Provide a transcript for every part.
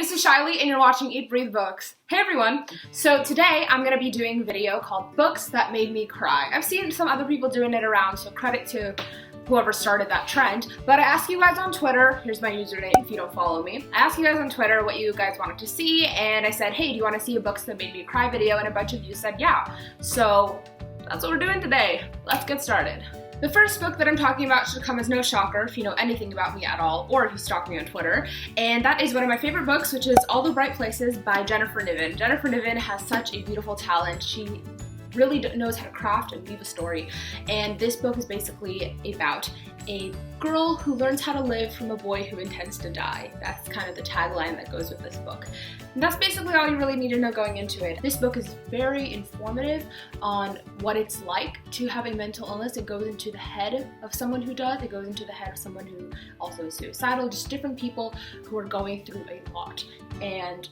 this is Shiley and you're watching Eat Breathe Books. Hey everyone! So today I'm going to be doing a video called Books That Made Me Cry. I've seen some other people doing it around, so credit to whoever started that trend. But I asked you guys on Twitter, here's my username if you don't follow me. I asked you guys on Twitter what you guys wanted to see, and I said, hey, do you want to see a Books That Made Me Cry video? And a bunch of you said yeah. So that's what we're doing today. Let's get started. The first book that I'm talking about should come as no shocker if you know anything about me at all, or if you stalk me on Twitter, and that is one of my favorite books, which is All the Bright Places by Jennifer Niven. Jennifer Niven has such a beautiful talent. She really knows how to craft and weave a story, and this book is basically about a girl who learns how to live from a boy who intends to die. That's kind of the tagline that goes with this book. And that's basically all you really need to know going into it. This book is very informative on what it's like to have a mental illness. It goes into the head of someone who does. It goes into the head of someone who also is suicidal, just different people who are going through a lot. And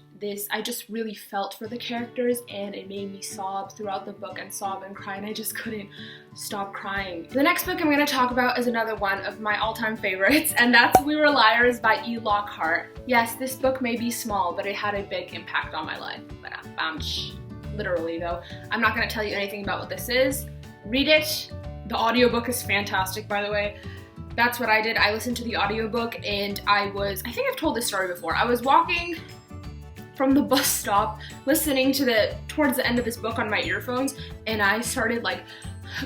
I just really felt for the characters, and it made me sob throughout the book and sob and cry, and I just couldn't stop crying. The next book I'm going to talk about is another one of my all-time favorites, and that's We Were Liars by E. Lockhart. Yes, this book may be small, but it had a big impact on my life. Literally though. I'm not going to tell you anything about what this is. Read it. The audiobook is fantastic, by the way. That's what I did. I listened to the audiobook, and I think I've told this story before. I was walking from the bus stop listening to towards the end of this book on my earphones, and I started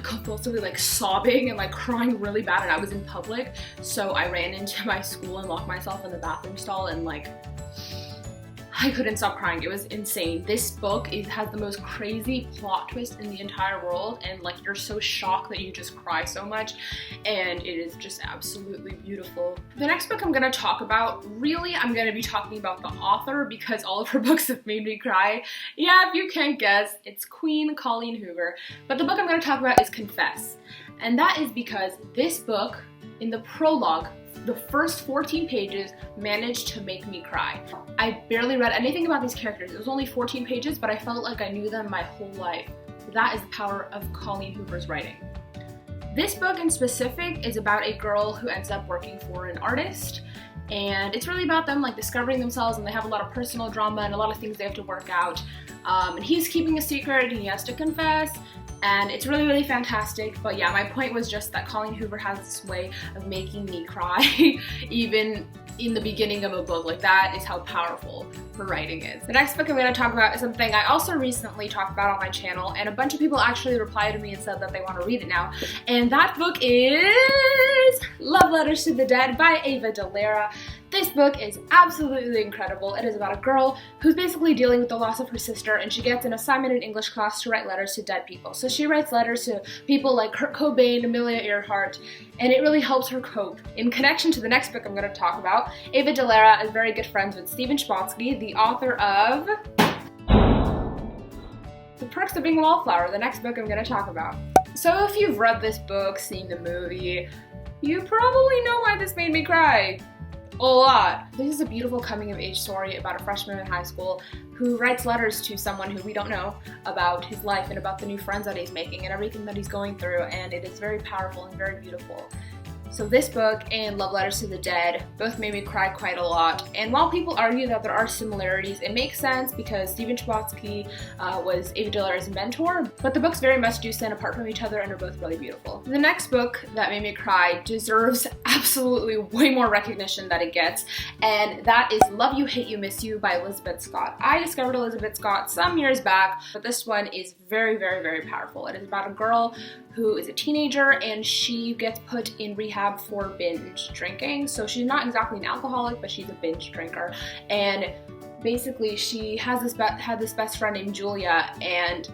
convulsively sobbing and crying really bad, and I was in public, so I ran into my school and locked myself in the bathroom stall, and I couldn't stop crying. It was insane. This book has the most crazy plot twist in the entire world, and you're so shocked that you just cry so much, and it is just absolutely beautiful. The next book I'm going to talk about, really I'm going to be talking about the author, because all of her books have made me cry. Yeah, if you can't guess, it's Queen Colleen Hoover. But the book I'm going to talk about is Confess, and that is because this book, in the prologue, the first 14 pages managed to make me cry. I barely read anything about these characters. It was only 14 pages, but I felt like I knew them my whole life. That is the power of Colleen Hoover's writing. This book in specific is about a girl who ends up working for an artist, and it's really about them discovering themselves, and they have a lot of personal drama and a lot of things they have to work out. And he's keeping a secret, and he has to confess. And it's really, really fantastic. But yeah, my point was just that Colleen Hoover has this way of making me cry, even in the beginning of a book. That is how powerful her writing is. The next book I'm going to talk about is something I also recently talked about on my channel, and a bunch of people actually replied to me and said that they want to read it now. And that book is Love Letters to the Dead by Ava DeLera. This book is absolutely incredible. It is about a girl who's basically dealing with the loss of her sister, and she gets an assignment in English class to write letters to dead people. So she writes letters to people like Kurt Cobain, Amelia Earhart, and it really helps her cope. In connection to the next book I'm going to talk about, Ava DeLera is very good friends with Stephen Chbosky, the author of The Perks of Being a Wallflower, the next book I'm going to talk about. So if you've read this book, seen the movie, you probably know why this made me cry. A lot. This is a beautiful coming-of-age story about a freshman in high school who writes letters to someone who we don't know about his life and about the new friends that he's making and everything that he's going through, and it is very powerful and very beautiful. So this book and Love Letters to the Dead both made me cry quite a lot, and while people argue that there are similarities, it makes sense because Stephen Chbosky was Ava DeLera's mentor, but the books very much do stand apart from each other and are both really beautiful. The next book that made me cry deserves absolutely way more recognition than it gets, and that is Love You, Hate You, Miss You by Elizabeth Scott. I discovered Elizabeth Scott some years back, but this one is very, very, very powerful. It is about a girl who is a teenager, and she gets put in rehab for binge drinking. So she's not exactly an alcoholic, but she's a binge drinker. And basically she had this best friend named Julia, and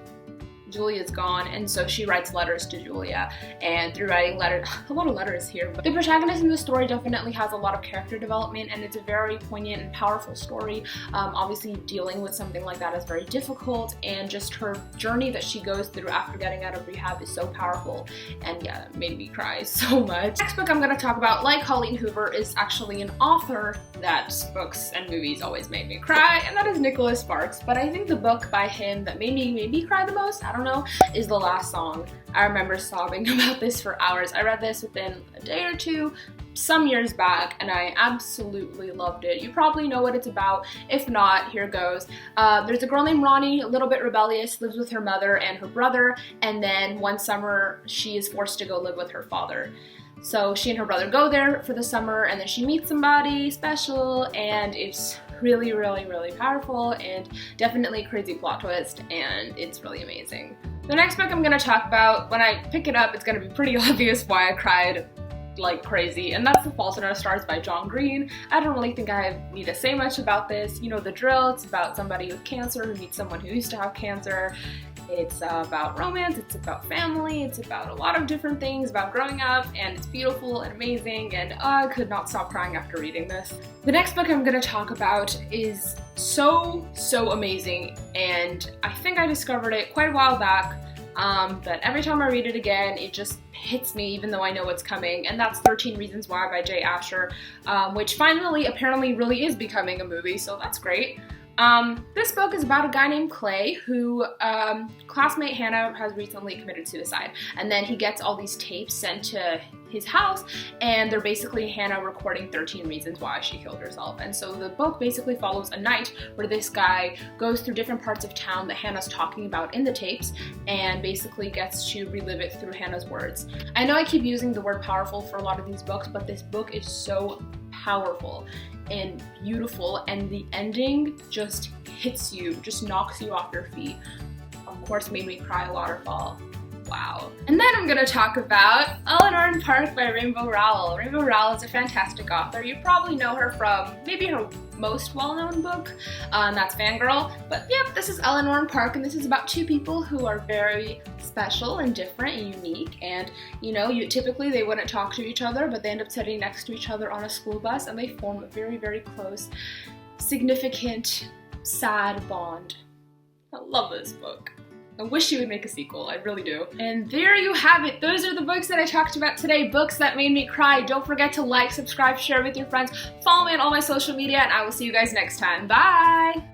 Julia's gone, and so she writes letters to Julia, and through writing letters, a lot of letters here, but the protagonist in the story definitely has a lot of character development, and it's a very poignant and powerful story. Obviously dealing with something like that is very difficult, and just her journey that she goes through after getting out of rehab is so powerful, and yeah, it made me cry so much. The next book I'm going to talk about, like Colleen Hoover, is actually an author that books and movies always made me cry, and that is Nicholas Sparks. But I think the book by him that made me cry the most, I don't don't know, is the last song. I remember sobbing about this for hours. I read this within a day or two, some years back, and I absolutely loved it. You probably know what it's about. If not, here goes. There's a girl named Ronnie, a little bit rebellious, lives with her mother and her brother, and then one summer she is forced to go live with her father. So she and her brother go there for the summer, and then she meets somebody special, and it's really, really, really powerful, and definitely a crazy plot twist, and it's really amazing. The next book I'm going to talk about, when I pick it up, it's going to be pretty obvious why I cried like crazy, and that's The Fault in Our Stars by John Green. I don't really think I need to say much about this. You know the drill. It's about somebody with cancer who meets someone who used to have cancer. It's about romance, it's about family, it's about a lot of different things, about growing up, and it's beautiful and amazing, and I could not stop crying after reading this. The next book I'm going to talk about is so amazing, and I think I discovered it quite a while back, but every time I read it again, it just hits me even though I know what's coming, and that's 13 Reasons Why by Jay Asher, which finally apparently really is becoming a movie, so that's great. This book is about a guy named Clay who, classmate Hannah has recently committed suicide, and then he gets all these tapes sent to his house, and they're basically Hannah recording 13 reasons why she killed herself. And so the book basically follows a night where this guy goes through different parts of town that Hannah's talking about in the tapes, and basically gets to relive it through Hannah's words. I know I keep using the word powerful for a lot of these books, but this book is so powerful and beautiful, and the ending just hits you, just knocks you off your feet. Of course, made me cry a waterfall. Wow. And then I'm gonna talk about Eleanor Park by Rainbow Rowell. Rainbow Rowell is a fantastic author. You probably know her from maybe her most well-known book, and that's Fangirl. But yep, this is Eleanor Park, and this is about two people who are very special and different and unique, and typically they wouldn't talk to each other, but they end up sitting next to each other on a school bus, and they form a very, very close, significant, sad bond. I love this book. I wish you would make a sequel, I really do. And there you have it. Those are the books that I talked about today, books that made me cry. Don't forget to like, subscribe, share with your friends, follow me on all my social media, and I will see you guys next time. Bye!